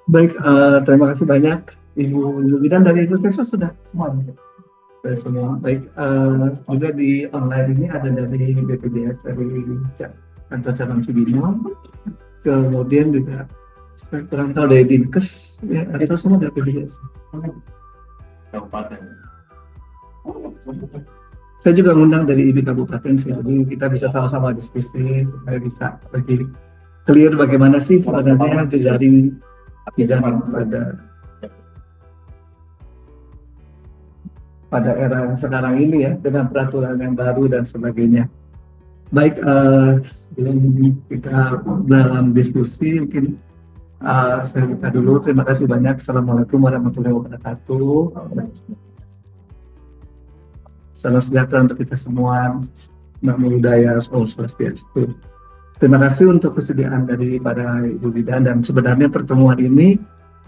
Baik, terima kasih banyak Ibu Bidan dari Ibu Seswa sudah semua. Sudah semua. Baik, juga di online ini ada dari BPJS dari kantor cabang Cibinong, kemudian juga saya kurang tahu dari Dinkes, ya, atau semua dari BPJS. Kabupaten. Saya juga ngundang dari IB Kabupaten sih, jadi kita bisa sama-sama diskusi supaya bisa lebih clear bagaimana sih sebenarnya jejaring bidang pada era sekarang ini ya, dengan peraturan yang baru dan sebagainya. Baik, sebelum kita dalam diskusi mungkin saya buka dulu. Terima kasih banyak. Assalamualaikum warahmatullahi wabarakatuh. Salam sejahtera untuk kita semua. Namo Buddhaya, Om Swastiastu. Terima kasih untuk kesediaan dari para Ibu Bidan, dan sebenarnya pertemuan ini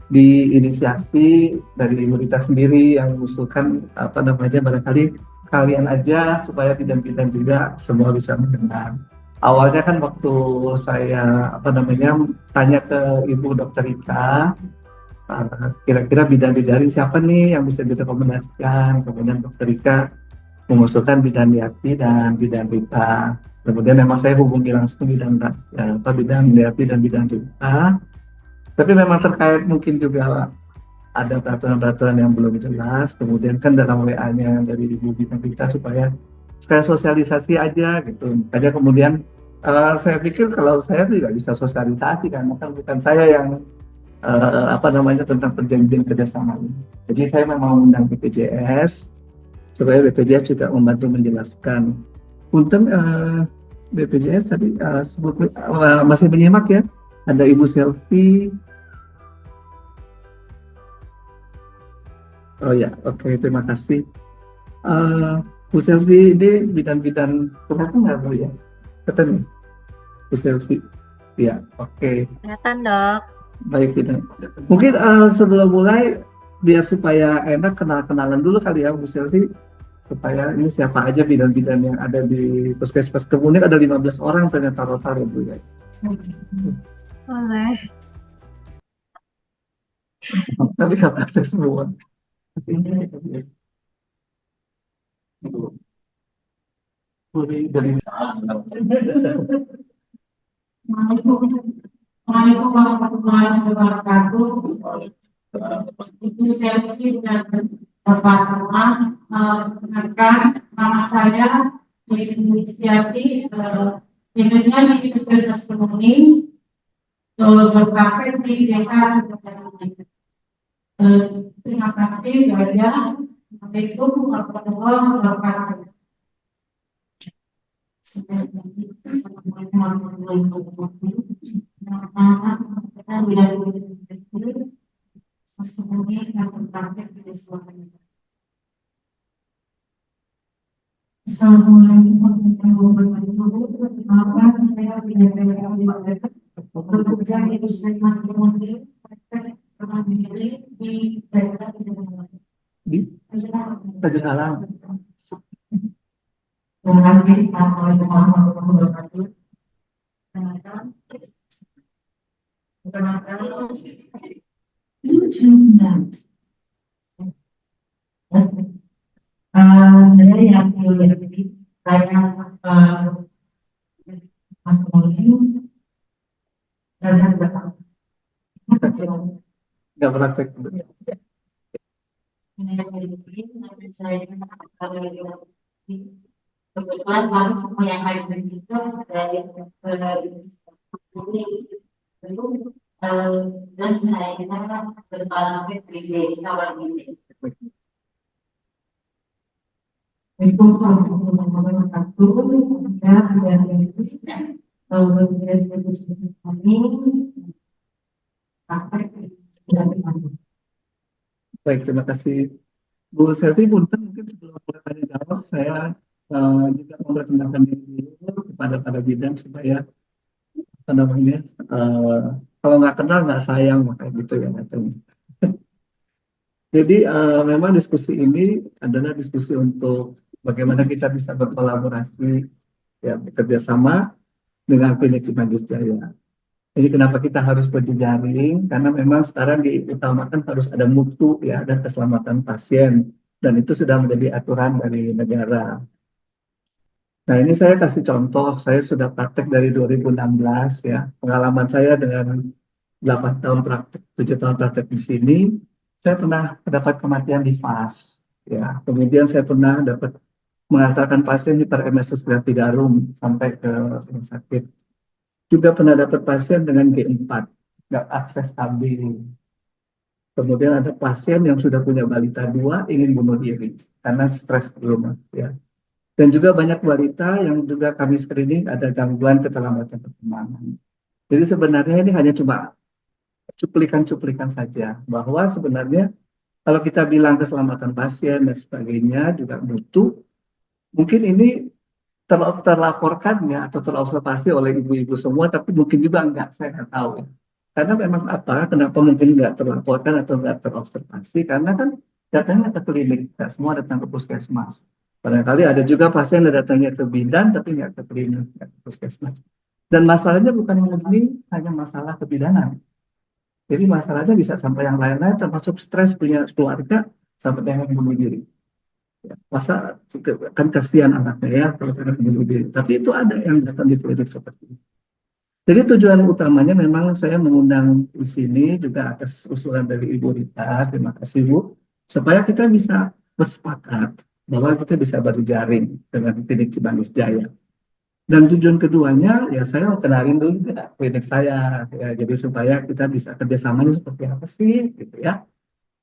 diinisiasi dari Ibu Rita sendiri yang mengusulkan apa namanya, barangkali kalian aja supaya bidan-bidan juga semua bisa mendengar. Awalnya kan waktu saya apa namanya tanya ke Ibu Dokter Rita, kira-kira bidan-bidan siapa nih yang bisa direkomendasikan, kemudian Dokter Rika mengusulkan bidan Yati dan bidan Rita. Kemudian memang saya hubungi langsung bidan bidan Yati dan bidan Rita. Tapi memang terkait mungkin juga ada peraturan-peraturan yang belum jelas. Kemudian kan dalam WA-nya dari Ibu Bintang kita supaya sekalian sosialisasi aja gitu. Makanya kemudian saya pikir kalau saya tidak bisa sosialisasi karena kan bukan saya yang apa namanya tentang perjanjian kerjasama ini. Jadi saya memang mengundang BPJS supaya BPJS juga membantu menjelaskan. Punten BPJS tadi masih menyimak ya. Ada Ibu Selfie. Oh ya, oke, terima kasih. Bu Selvi ini bidan-bidan kenapa nggak Bu ya? Ketemu Bu Selvi. Ya, oke. Kelihatan dok. Baik bidan. Mungkin sebelum mulai biar supaya enak kenal-kenalan dulu kali ya Bu Selvi, supaya ini siapa aja bidan-bidan yang ada di puskesmas. Kemudian ada 15 orang ternyata total ya Bu ya. Boleh. Tapi siapa ada semua. Ini dari Assalamualaikum warahmatullahi wabarakatuh. Itu saya dengan Bapak Salman mengenalkan nama saya Ibu Setiati, dinas di Puskesmas Kemuning, berpraktek di desa. Terima kasih ya. Assalamualaikum warahmatullahi wabarakatuh. Assalamualaikum warahmatullahi wabarakatuh. Assalamualaikum warahmatullahi wabarakatuh. Perkenalkan, saya bekerja di Puskesmas Kemuning, berdiri di daerah di Tanjung Alam. Assalamualaikum warahmatullahi wabarakatuh. Saya yang jadi saya kemudian dan Nggak praktek. saya kebetulan baru semua yang hadir itu dari dan saya berpengalaman di desa ini. Itu satu ya dari kami Baik, terima kasih Bu Selvi. Punten mungkin sebelum mulai tanya jawab, saya juga memperkenalkan diri dulu kepada para bidan supaya apa namanya kalau nggak kenal nggak sayang makanya gitu ya katanya. Jadi memang diskusi ini adalah diskusi untuk bagaimana kita bisa berkolaborasi ya bekerja sama dengan Klinik Cimanggis Jaya. Jadi kenapa kita harus berjejaring? Karena memang sekarang diutamakan harus ada mutu ya dan keselamatan pasien. Dan itu sudah menjadi aturan dari negara. Nah ini saya kasih contoh, saya sudah praktek dari 2016 ya. Pengalaman saya dengan 8 tahun praktek, 7 tahun praktek di sini, saya pernah mendapat kematian di FAS. Ya. Kemudian saya pernah dapat mengantarkan pasien di hiperemesis gravidarum sampai ke rumah sakit. Juga pernah dapat pasien dengan G4, nggak akses stabil. Kemudian ada pasien yang sudah punya balita 2 ingin bunuh diri karena stres di rumah. Ya. Dan juga banyak wanita yang juga kami screening ada gangguan keterlambatan perkembangan. Jadi sebenarnya ini hanya cuma cuplikan-cuplikan saja bahwa sebenarnya kalau kita bilang keselamatan pasien dan sebagainya juga butuh, mungkin ini terlaporkan ya atau terobservasi oleh ibu-ibu semua, tapi mungkin juga enggak, saya nggak tahu ya. Karena memang apa, kenapa mungkin nggak terlaporkan atau nggak terobservasi, karena kan datangnya ke klinik, nggak semua datang ke puskesmas. Barangkali ada juga pasien yang datangnya ke bidan, tapi nggak ke klinik, nggak ke puskesmas. Dan masalahnya bukan murni hanya masalah kebidanan. Jadi masalahnya bisa sampai yang lain-lain, termasuk stres punya keluarga, sampai dengan bunuh diri. Ya, masa kan kasihan anaknya ya kalau kena bunuh diri. Tapi itu ada yang datang di klinik seperti itu. Jadi tujuan utamanya memang saya mengundang di sini juga atas usulan dari Ibu Rita, terima kasih Bu, supaya kita bisa bersepakat bahwa kita bisa berjaring dengan klinik Cimanggis Jaya. Dan tujuan keduanya ya saya mau kenalin dulu juga klinik saya ya, jadi supaya kita bisa kerjasamanya seperti apa sih gitu ya.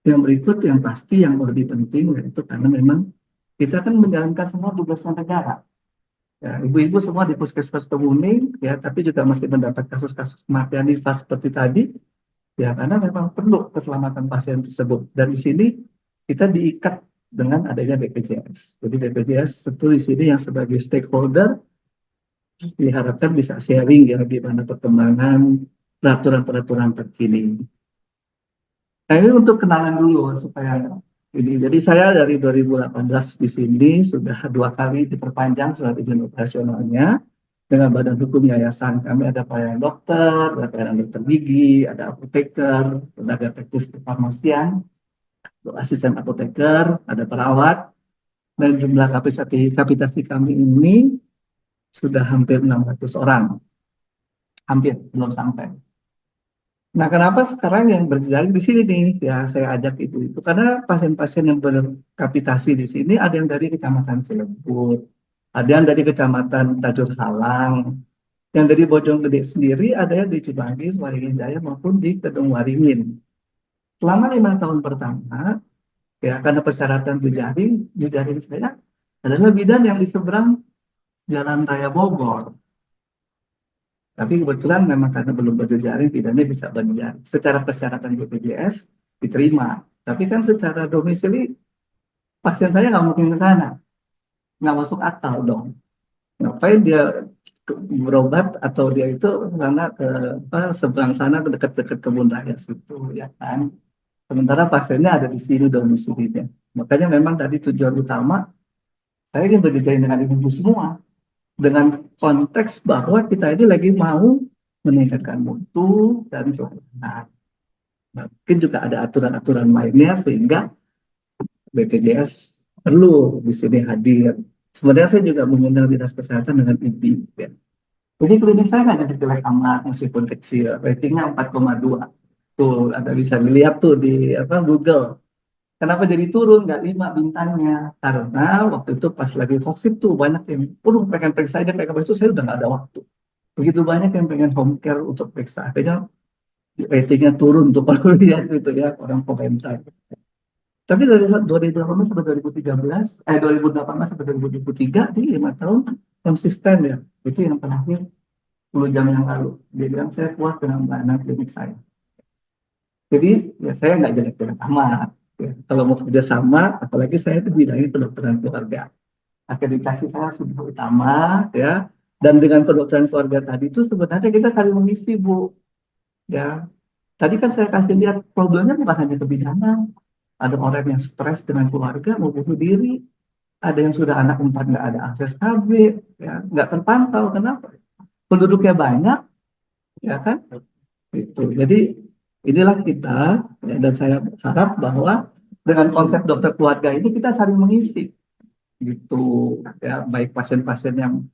Yang berikut yang pasti yang lebih penting yaitu karena memang kita kan menjalankan semua tugasnya negara. Ya, ibu-ibu semua di puskesmas Kemuning ya, tapi juga masih mendapat kasus-kasus kematian nifas seperti tadi ya, karena memang perlu keselamatan pasien tersebut. Dan di sini kita diikat dengan adanya BPJS. Jadi BPJS tentu di sini yang sebagai stakeholder diharapkan bisa sharing ya gimana perkembangan peraturan-peraturan terkini. Nah ini untuk kenalan dulu supaya ini. Jadi saya dari 2018 di sini sudah 2 kali diperpanjang surat izin operasionalnya dengan badan hukum yayasan. Kami ada pelayanan dokter, ada pelayanan dokter gigi, ada apoteker, tenaga teknis kefarmasian, asisten apoteker, ada perawat, dan jumlah kapasiti kami ini sudah hampir 600 orang. Hampir, belum sampai. Nah, kenapa sekarang yang berjejaring di sini nih? Ya, saya ajak itu karena pasien-pasien yang berkapitasi di sini ada yang dari Kecamatan Cilebut, ada yang dari Kecamatan Tajur Salang, yang dari Bojonggede sendiri ada yang di Cimanggis, Waringin Jaya maupun di Kedung Waringin. Selama 5 tahun pertama, ya karena persyaratan jejaring saya adalah bidan yang di seberang Jalan Raya Bogor. Tapi kebetulan memang karena belum berjejaring, bidannya bisa berjejaring. Secara persyaratan BPJS diterima. Tapi kan secara domisili pasien saya nggak mungkin ke sana, nggak masuk akal dong. Ngapain dia berobat atau dia itu karena ke seberang sana ke dekat-dekat kebun raya situ ya kan. Sementara pasiennya ada di sini domisilinya. Makanya memang tadi tujuan utama saya ingin berjejaring dengan ibu semua dengan konteks bahwa kita ini lagi mau meningkatkan mutu dan keamanan. Nah, mungkin juga ada aturan-aturan lainnya sehingga BPJS perlu di sini hadir. Sebenarnya saya juga mengundang dinas kesehatan dengan IBI. Ya. Jadi klinik saya nggak jadi jelek amat meskipun kecil, ratingnya 4,2. Tuh, ada bisa dilihat tuh di Google. Kenapa jadi turun nggak 5 bintangnya? Karena waktu itu pas lagi COVID tuh banyak yang, pengen periksa aja, pengen periksa, saya udah nggak ada waktu. Begitu banyak yang pengen home care untuk periksa, akhirnya ratingnya turun tuh kalau lihat itu ya orang komentar. Tapi dari 2018 sampai 2013, 2018 sampai 2023 di 5 tahun konsisten ya. Itu yang terakhir 10 jam yang lalu. Dia bilang saya puas dengan pelayanan klinik saya. Jadi ya saya nggak jelek-jelek amat. Ya, kalau mau kerja sama, apalagi saya itu bidangnya kedokteran keluarga. Akreditasi saya sudah utama, ya. Dan dengan kedokteran keluarga tadi itu sebenarnya kita saling mengisi, Bu. Ya, tadi kan saya kasih lihat problemnya bukan hanya kebidanan. Ada orang yang stres dengan keluarga mau bunuh diri, ada yang sudah anak 4 nggak ada akses KB, ya, nggak terpantau. Kenapa? Penduduknya banyak, ya kan? Itu. Jadi inilah kita, ya, dan saya harap bahwa dengan konsep dokter keluarga ini kita saling mengisi gitu, ya, baik pasien-pasien yang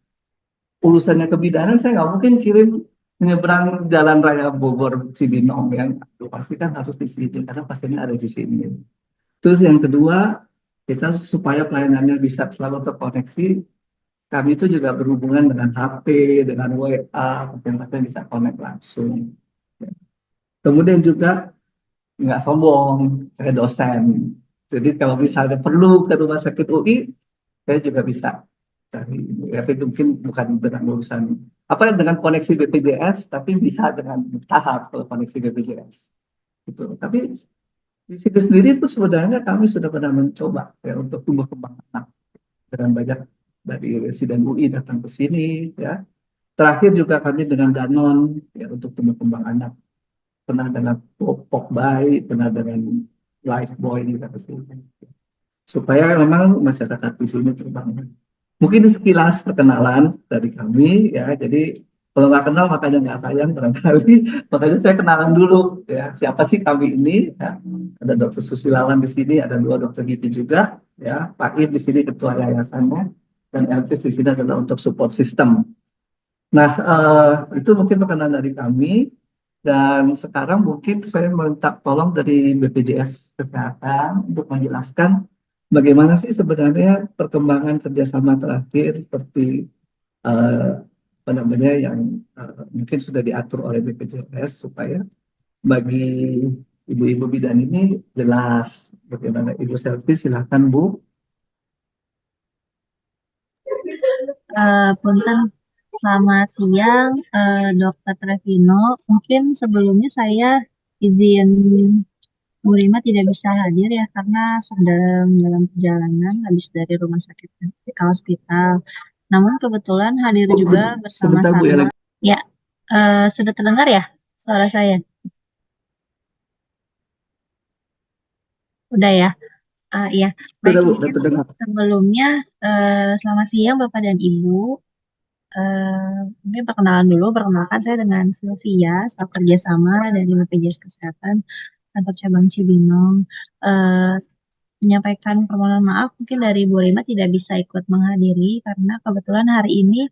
urusannya kebidanan, saya nggak mungkin kirim menyeberang jalan raya Bogor Cibinong, yang pasti kan harus di sini karena pasiennya ada di sini. Terus yang kedua, kita supaya pelayanannya bisa selalu terkoneksi, kami itu juga berhubungan dengan HP, dengan WA, pasien-pasien bisa connect langsung. Kemudian juga nggak sombong, saya dosen. Jadi kalau misalnya perlu ke rumah sakit UI, saya juga bisa cari. Ya, tapi mungkin bukan dengan urusan apa dengan koneksi BPJS, tapi bisa dengan tahap kalau koneksi BPJS. Gitu. Tapi di sini sendiri pun sebenarnya kami sudah pernah mencoba ya untuk tumbuh kembang anak dengan banyak dari residen UI datang ke sini ya. Terakhir juga kami dengan Danon ya untuk tumbuh kembang anak, pernah dengan Pokbay, pernah dengan Lifebuoy juga ke sini. Supaya memang masyarakat di sini terbangun. Mungkin sekilas perkenalan dari kami ya. Jadi kalau nggak kenal makanya nggak sayang barangkali. Makanya saya kenalan dulu ya. Siapa sih kami ini? Ya. Ada Dokter Susilawan di sini, ada dua Dokter Giti juga ya. Pak Ir di sini ketua yayasannya, dan Elvis di sini adalah untuk support system. Nah, itu mungkin perkenalan dari kami. Dan sekarang mungkin saya minta tolong dari BPJS Kesehatan untuk menjelaskan bagaimana sih sebenarnya perkembangan kerjasama terakhir seperti apa namanya yang mungkin sudah diatur oleh BPJS supaya bagi ibu-ibu bidan ini jelas bagaimana. Ibu Selvi, silakan Bu. Punten, selamat siang, Dokter Trevino. Mungkin sebelumnya saya izin Bu Rima tidak bisa hadir ya karena sedang dalam perjalanan habis dari rumah sakit ke hospital. Namun kebetulan hadir juga Sebentar Bu ya, bersama-sama. Ya, sudah terdengar ya suara saya? Udah ya? Iya. Baik, sudah Bu, sudah mungkin terdengar. sebelumnya selamat siang Bapak dan Ibu. Mungkin perkenalan dulu, perkenalkan saya dengan Sylvia, staf kerjasama dari BPJS Kesehatan kantor cabang Cibinong. Eh, Menyampaikan permohonan maaf mungkin dari Bu Rima tidak bisa ikut menghadiri karena kebetulan hari ini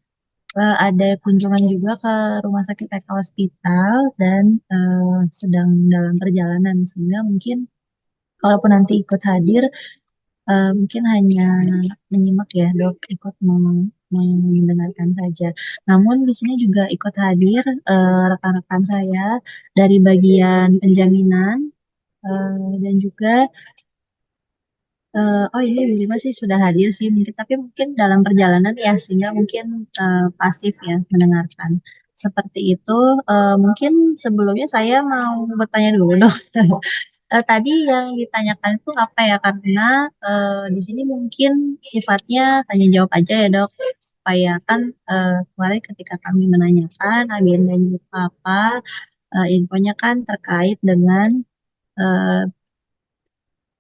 ada kunjungan juga ke Rumah Sakit PK Hospital dan sedang dalam perjalanan sehingga mungkin kalaupun nanti ikut hadir mungkin hanya menyimak ya dok, ikut mendengarkan saja. Namun di sini juga ikut hadir rekan-rekan saya dari bagian penjaminan dan juga oh ini Bu Rima sih sudah hadir sih mungkin, tapi mungkin dalam perjalanan ya sehingga mungkin pasif ya mendengarkan. Seperti itu. Mungkin sebelumnya saya mau bertanya dulu dok. Tadi yang ditanyakan itu apa ya? Karena di sini mungkin sifatnya tanya jawab aja ya dok, supaya kan kemarin ketika kami menanyakan agendanya itu apa, infonya kan terkait dengan eh,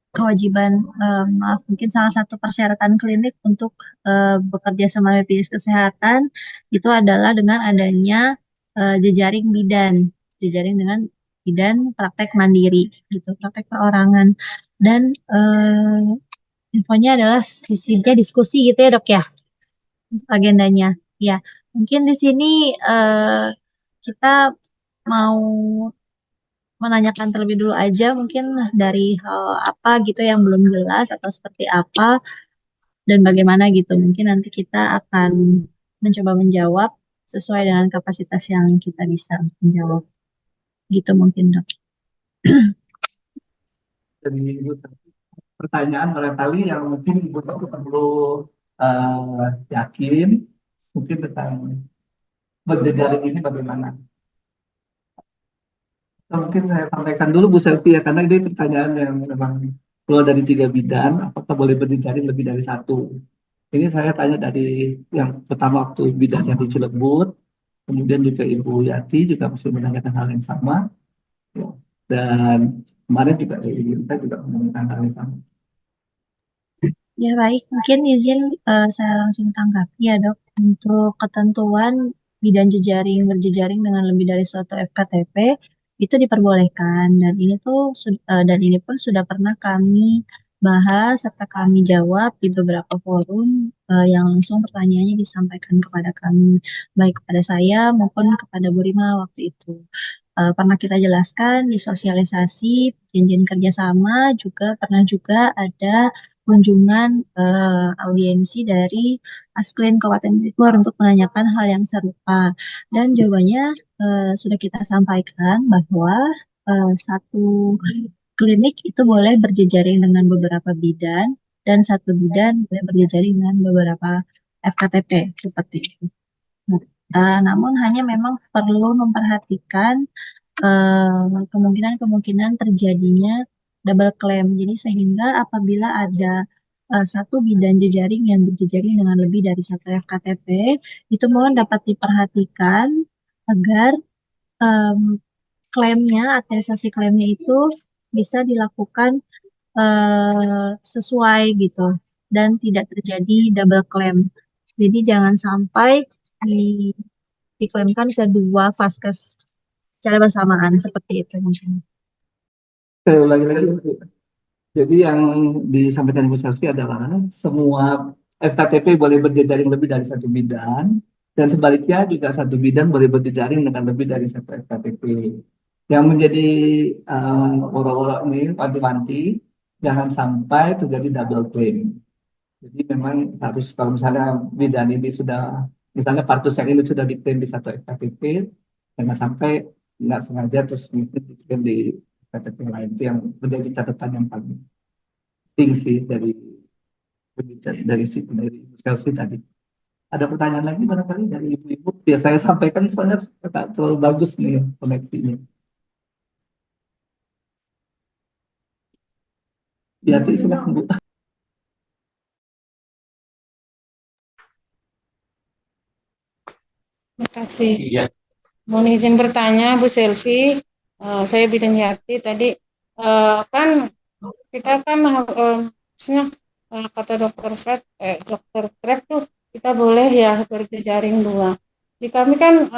kewajiban, maaf, mungkin salah satu persyaratan klinik untuk bekerja sama BPJS Kesehatan itu adalah dengan adanya jejaring bidan, jejaring dengan bidan praktek mandiri, gitu, praktek perorangan. Dan infonya adalah sisinya diskusi gitu ya dok ya, untuk agendanya. Ya, mungkin di sini kita mau menanyakan terlebih dulu aja mungkin dari hal apa gitu yang belum jelas atau seperti apa dan bagaimana gitu. Mungkin nanti kita akan mencoba menjawab sesuai dengan kapasitas yang kita bisa menjawab. Gitu mungkin dok. Dari Ibu, pertanyaan barangkali yang mungkin Ibu itu perlu yakin mungkin tentang berjejaring ini bagaimana. Mungkin saya sampaikan dulu Bu Selvi ya, karena ini pertanyaan yang memang keluar dari tiga bidang, apakah boleh berjejaring lebih dari satu. Ini saya tanya dari yang pertama waktu bidangnya di Cilebut, kemudian juga Ibu Yati juga masih menanyakan hal yang sama, ya. Dan kemarin juga kita juga menanyakan hal yang sama. Ya baik, mungkin izin saya langsung tanggapi ya dok. Untuk ketentuan bidan berjejaring dengan lebih dari suatu FKTP itu diperbolehkan, dan ini pun sudah pernah kami bahas serta kami jawab di beberapa forum yang langsung pertanyaannya disampaikan kepada kami, baik kepada saya maupun kepada Bu Rima waktu itu. Pernah kita jelaskan di sosialisasi perjanjian kerjasama, pernah juga ada kunjungan audiensi dari Asklin Kabupaten Bogor untuk menanyakan hal yang serupa, dan jawabannya sudah kita sampaikan bahwa satu klinik itu boleh berjejaring dengan beberapa bidan, dan satu bidan boleh berjejaring dengan beberapa FKTP seperti itu. Namun hanya memang perlu memperhatikan kemungkinan terjadinya double claim. Jadi sehingga apabila ada satu bidan jejaring yang berjejaring dengan lebih dari satu FKTP, itu mohon dapat diperhatikan agar em, attestation klaimnya itu bisa dilakukan sesuai gitu, dan tidak terjadi double claim. Jadi jangan sampai diklaimkan kedua vaskes secara bersamaan seperti itu mungkin. Saya ulangi lagi, Bu. Jadi yang disampaikan Bu Selvi adalah semua FKTP boleh berjejaring lebih dari satu bidang, dan sebaliknya juga satu bidang boleh berjejaring dengan lebih dari satu FKTP. Yang menjadi orang-orang ini wanti-wanti, jangan sampai terjadi double claim. Jadi memang harus, kalau misalnya bidan ini sudah, misalnya partus yang ini sudah diklaim di satu FKTP, jangan sampai nggak sengaja terus mungkin diklaim di FKTP lain. Itu yang menjadi catatan yang paling penting sih dari selfie tadi. Ada pertanyaan lagi barangkali dari ibu-ibu? Ya saya sampaikan soalnya terlalu bagus nih koneksinya. Ya, silakan Bu. Terima kasih. Iya. Mohon izin bertanya, Bu Selvi. Saya Bidan Yati. Tadi kan kita kan maksudnya kata dokter Fred tuh kita boleh ya berjejaring 2. Di kami kan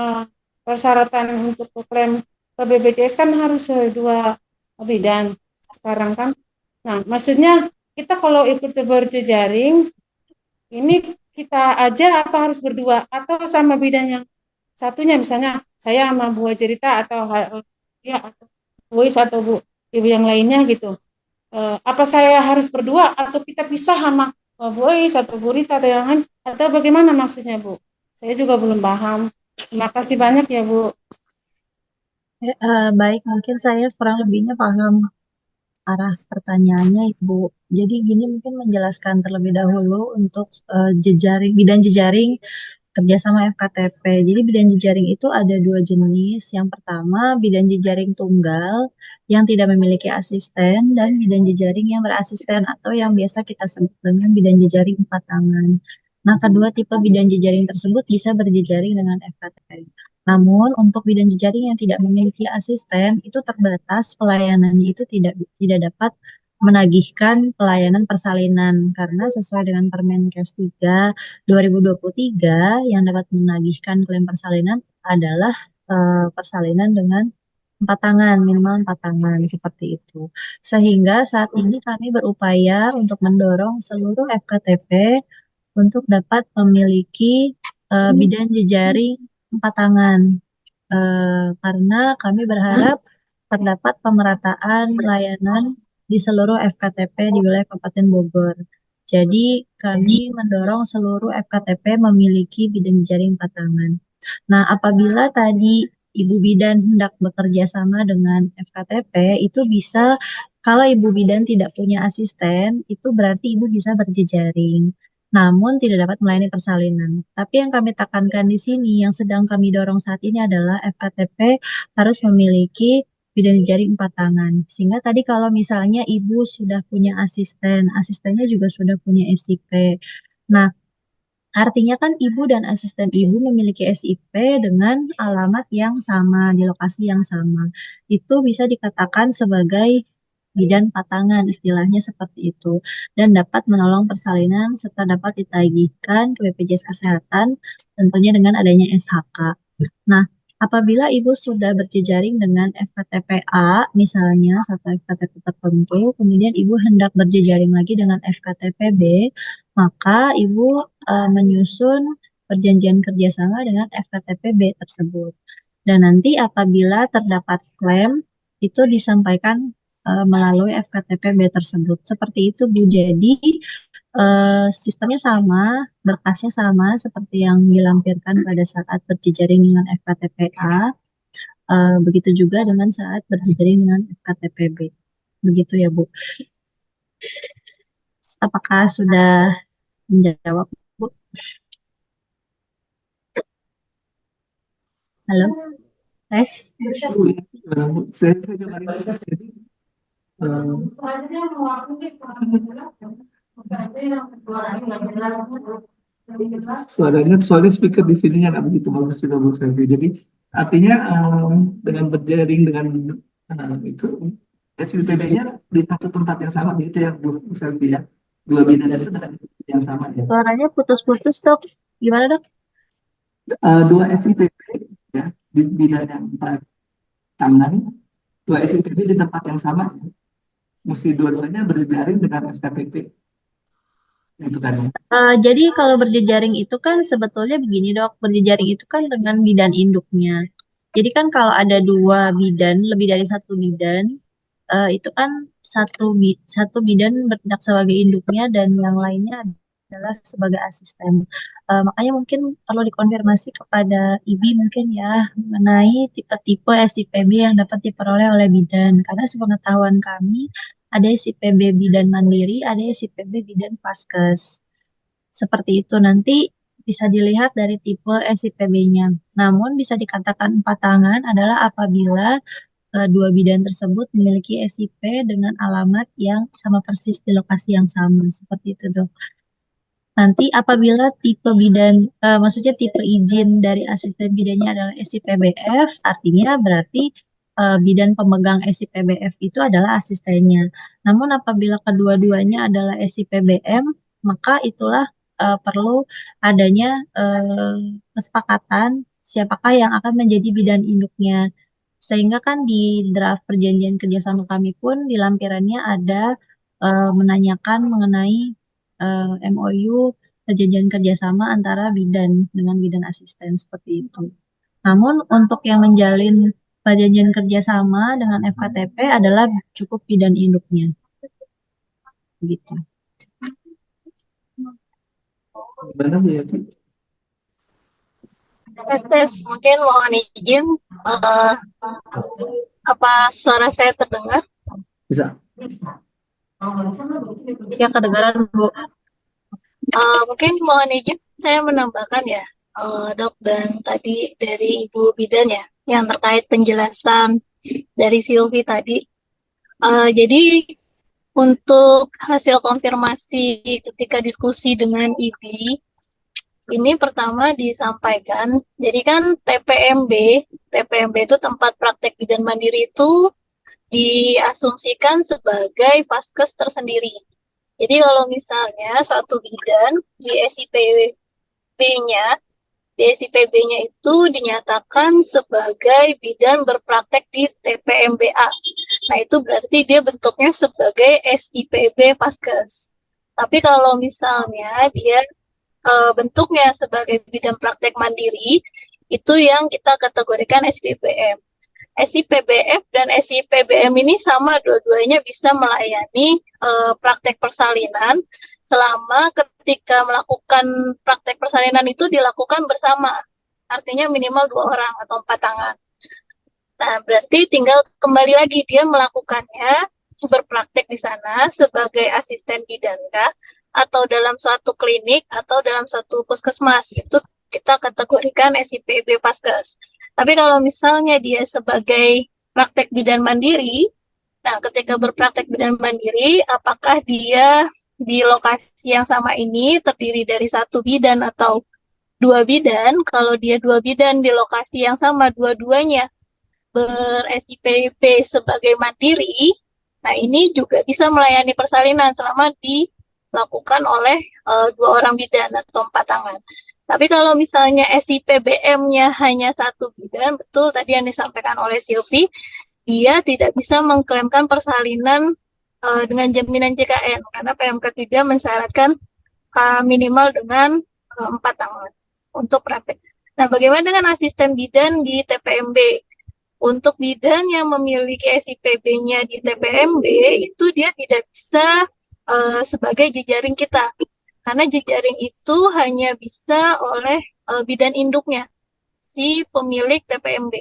persyaratan untuk klaim ke BPJS kan harus 2 bidan sekarang kan. Nah, maksudnya kita kalau ikut berjejaring ini kita aja apa harus berdua atau sama bidan yang satunya, misalnya saya sama Bu Cerita atau ya atau Bu Is atau Bu Ibu yang lainnya gitu. Apa saya harus berdua atau kita pisah sama Bu Is atau Bu Rita atau yang lain, atau bagaimana maksudnya Bu? Saya juga belum paham. Terima kasih banyak ya Bu. Baik, mungkin saya kurang lebihnya paham arah pertanyaannya, Ibu. Jadi gini, mungkin menjelaskan terlebih dahulu untuk bidan jejaring kerjasama FKTP. Jadi bidan jejaring itu ada 2 jenis. Yang pertama, bidan jejaring tunggal yang tidak memiliki asisten, dan bidan jejaring yang berasisten atau yang biasa kita sebut dengan bidan jejaring 4 tangan. Nah, kedua tipe bidan jejaring tersebut bisa berjejaring dengan FKTP. Namun, untuk bidan jejaring yang tidak memiliki asisten, itu terbatas pelayanannya, itu tidak dapat menagihkan pelayanan persalinan, karena sesuai dengan Permenkes 3 2023 yang dapat menagihkan klaim persalinan adalah persalinan dengan 4 tangan, minimal 4 tangan seperti itu. Sehingga saat ini kami berupaya untuk mendorong seluruh FKTP untuk dapat memiliki bidan jejaring 4 tangan, karena kami berharap terdapat pemerataan layanan di seluruh FKTP di wilayah Kabupaten Bogor. Jadi kami mendorong seluruh FKTP memiliki bidan jejaring 4 tangan. Nah, apabila tadi Ibu Bidan hendak bekerja sama dengan FKTP, itu bisa, kalau Ibu Bidan tidak punya asisten, itu berarti Ibu bisa berjejaring, namun tidak dapat melayani persalinan. Tapi yang kami tekankan di sini, yang sedang kami dorong saat ini adalah FKTP harus memiliki bidan jejaring 4 tangan. Sehingga tadi kalau misalnya Ibu sudah punya asisten, asistennya juga sudah punya SIP. Nah, artinya kan Ibu dan asisten Ibu memiliki SIP dengan alamat yang sama, di lokasi yang sama. Itu bisa dikatakan sebagai bidan patangan, istilahnya seperti itu, dan dapat menolong persalinan serta dapat ditagihkan ke BPJS Kesehatan tentunya dengan adanya SHK. Nah, apabila Ibu sudah berjejaring dengan FKTPA, misalnya satu FKTP tertentu, kemudian Ibu hendak berjejaring lagi dengan FKTPB, maka Ibu menyusun perjanjian kerjasama dengan FKTPB tersebut. Dan nanti apabila terdapat klaim, itu disampaikan melalui FKTPB tersebut. Seperti itu, Bu. Jadi, sistemnya sama, berkasnya sama seperti yang dilampirkan pada saat berjejaring dengan FKTPA. Begitu juga dengan saat berjejaring dengan FKTPB. Begitu ya, Bu. Apakah sudah menjawab, Bu? Halo? Tes? Saya coba ringkas. Jadi suaranya speaker di sininya nggak begitu bagus juga Bu Selvi. Jadi artinya dengan berjaring dengan itu SPPB-nya di satu tempat yang sama begitu ya Bu Selvi ya. Dua bidan itu dengan yang sama ya. Suaranya putus-putus, Dok. Gimana, Dok? Dua SIPP ya di bidan yang tangan, dua SIPP di tempat yang sama ya. Mesti dua-duanya berjaring dengan SKPP gitu kan. Jadi kalau berjejaring itu kan sebetulnya begini, Dok, berjejaring itu kan dengan bidan induknya. Jadi kan kalau ada dua bidan, lebih dari satu bidan, itu kan satu bidan bertindak sebagai induknya dan yang lainnya adalah sebagai asisten. Makanya mungkin perlu dikonfirmasi kepada IBI mungkin ya mengenai tipe-tipe SIPB yang dapat diperoleh oleh bidan. Karena sepengetahuan kami ada SIPB bidan mandiri, ada SIPB bidan Paskes. Seperti itu nanti bisa dilihat dari tipe SIPB-nya. Namun bisa dikatakan patangan adalah apabila dua bidan tersebut memiliki SIP dengan alamat yang sama persis di lokasi yang sama. Seperti itu, Dok. Nanti apabila tipe bidan, maksudnya tipe izin dari asisten bidannya adalah SIPBF, artinya berarti bidan pemegang SIPBF itu adalah asistennya. Namun apabila kedua-duanya adalah SIPBM, maka itulah perlu adanya kesepakatan siapakah yang akan menjadi bidan induknya. Sehingga kan di draft perjanjian kerjasama kami pun di lampirannya ada menanyakan mengenai MOU perjanjian kerjasama antara bidan dengan bidan asisten seperti itu. Namun untuk yang menjalin perjanjian kerjasama dengan FKTP adalah cukup bidan induknya. Gitu. Gimana Bu ya? Tes, mungkin mohon izin, apa suara saya terdengar? Bisa. Ya, kedengaran, Bu. Mungkin mohon izin saya menambahkan ya, Dok, dan tadi dari Ibu Bidan ya, yang terkait penjelasan dari Silvi tadi. Jadi untuk hasil konfirmasi ketika diskusi dengan IBI, ini pertama disampaikan, jadi kan TPMB itu tempat praktek bidan mandiri itu diasumsikan sebagai vaskes tersendiri. Jadi kalau misalnya suatu bidan di SIPB-nya itu dinyatakan sebagai bidan berpraktek di TPMBA. Nah, itu berarti dia bentuknya sebagai SIPB Vaskes. Tapi kalau misalnya dia bentuknya sebagai bidan praktek mandiri, itu yang kita kategorikan SIPBM. SIPBF dan SIPBM ini sama, dua-duanya bisa melayani praktek persalinan selama ketika melakukan praktek persalinan itu dilakukan bersama. Artinya minimal 2 orang atau 4 tangan. Nah, berarti tinggal kembali lagi dia melakukannya berpraktek di sana sebagai asisten bidankah atau dalam suatu klinik atau dalam suatu puskesmas. Itu kita kategorikan SIPB Paskes. Tapi kalau misalnya dia sebagai praktek bidan mandiri, nah ketika berpraktek bidan mandiri, apakah dia di lokasi yang sama ini terdiri dari 1 bidan atau 2 bidan? Kalau dia 2 bidan di lokasi yang sama, dua-duanya ber-SIPB sebagai mandiri, Nah, ini juga bisa melayani persalinan selama dilakukan oleh 2 orang bidan atau 4 tangan. Tapi kalau misalnya SIPBM-nya hanya 1 bidan, betul tadi yang disampaikan oleh Silvi, dia tidak bisa mengklaimkan persalinan dengan jaminan JKN karena PMK 3 mensyaratkan minimal dengan 4 tangan untuk praktek. Nah, bagaimana dengan asisten bidan di TPMB? Untuk bidan yang memiliki SIPB-nya di TPMB, itu dia tidak bisa sebagai jejaring kita. Karena jejaring itu hanya bisa oleh bidan induknya, si pemilik TPMB.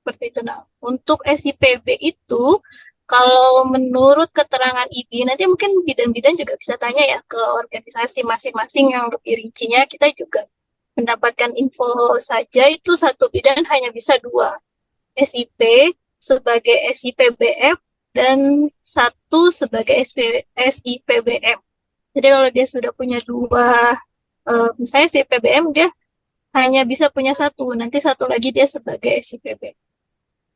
Seperti itu. Nah, untuk SIPB itu, kalau menurut keterangan IBI, nanti mungkin bidan-bidan juga bisa tanya ya ke organisasi masing-masing yang lebih rincinya, kita juga mendapatkan info saja itu 1 bidan hanya bisa 2 SIP sebagai SIPBF dan 1 sebagai SIPBM. Jadi kalau dia sudah punya 2, misalnya SIPBM dia hanya bisa punya 1, nanti 1 lagi dia sebagai SIPB.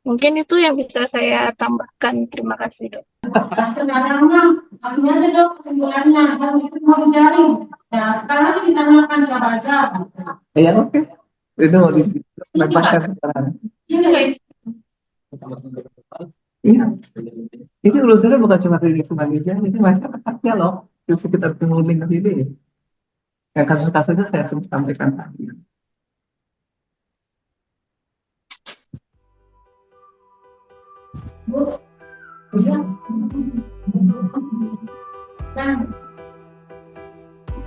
Mungkin itu yang bisa saya tambahkan. Terima kasih, Dok. Sekarang mah, kami aja dok kesimpulannya, yang itu mau jejaring. Ya, sekarang aja ditanyakan siapa aja. Ya oke. Itu mau dilepaskan sekarang. Iya. Ini urusannya bukan cuma klinik Sumanija, ini masyarakatnya loh, di sekitar Penguling ini. Yang kasus-kasusnya saya sampaikan tadi. Bu, iya. Kan,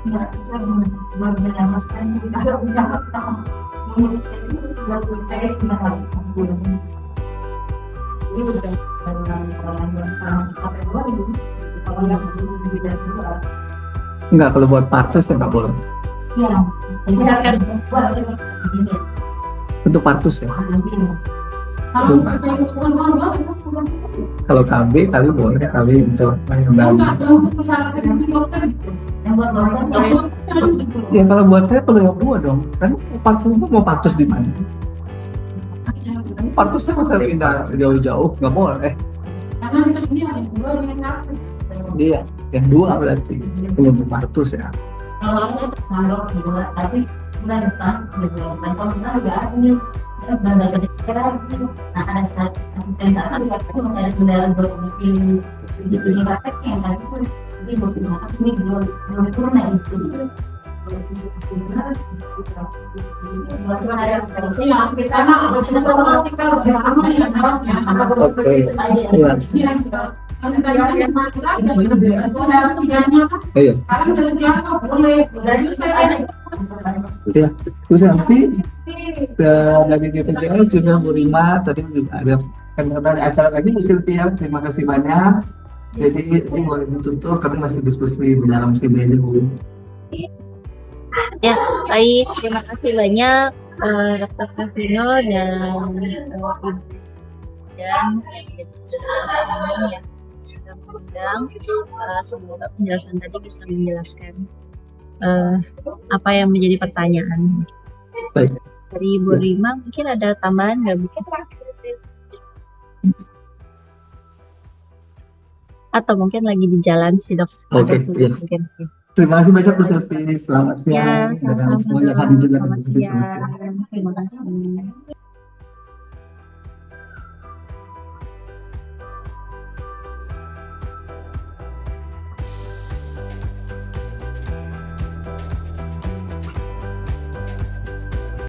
ya, saya menjelaskan ada usaha menurut saya itu sudah saya sudah harus ini udah orang yang sama kategori kalau yang tidak dua. Enggak, kalau buat partus ya nggak boleh. Ya, jadi akan buat begini. Untuk partus ya. Kalau kita ikutkan orang Kalau KB boleh, KB untuk enggak, untuk persyaratan di dokter gitu. Yang buat dokter gitu. Ya kalau buat saya perlu yang 2 dong. Kan partus itu mau partus di mana? Partusnya masa pindah jauh-jauh, nggak boleh. Karena di sini ada 2 yang 1. Iya, yang 2 berarti untuk partus ya. Kalau aku mandok juga, tapi bulan depan kalau kita nggak ada nih, benda gede lagi. Nah, ada asisten sana juga itu masih ada kendala bikin di prakteknya yang tadi itu jadi bos makan sini belum itu naik itu. Yang kita mah kita bersama ya nawasnya. Oke. Iya. Iya. Ya, terus nanti dari GPJS juga Bu Rima tadi juga ada acara lagi Bu Sylvia, terima kasih banyak. Jadi ini boleh ditutup, kami masih diskusi di dalam sini ini Bu. Ya, baik. Terima kasih banyak Dr. Kavino dan yang sudah mengundang. Semoga penjelasan tadi bisa menjelaskan apa yang menjadi pertanyaan. Baik. Dari Bu Rima mungkin ada tambahan nggak Bu? Atau mungkin lagi di jalan sih Dok? Oke, Sudah iya. mungkin. Terima kasih banyak Bu Sylvie, selamat siang. Ya, Dan sama-sama. semuanya hadir juga Selamat di sini. siang. Terima kasih.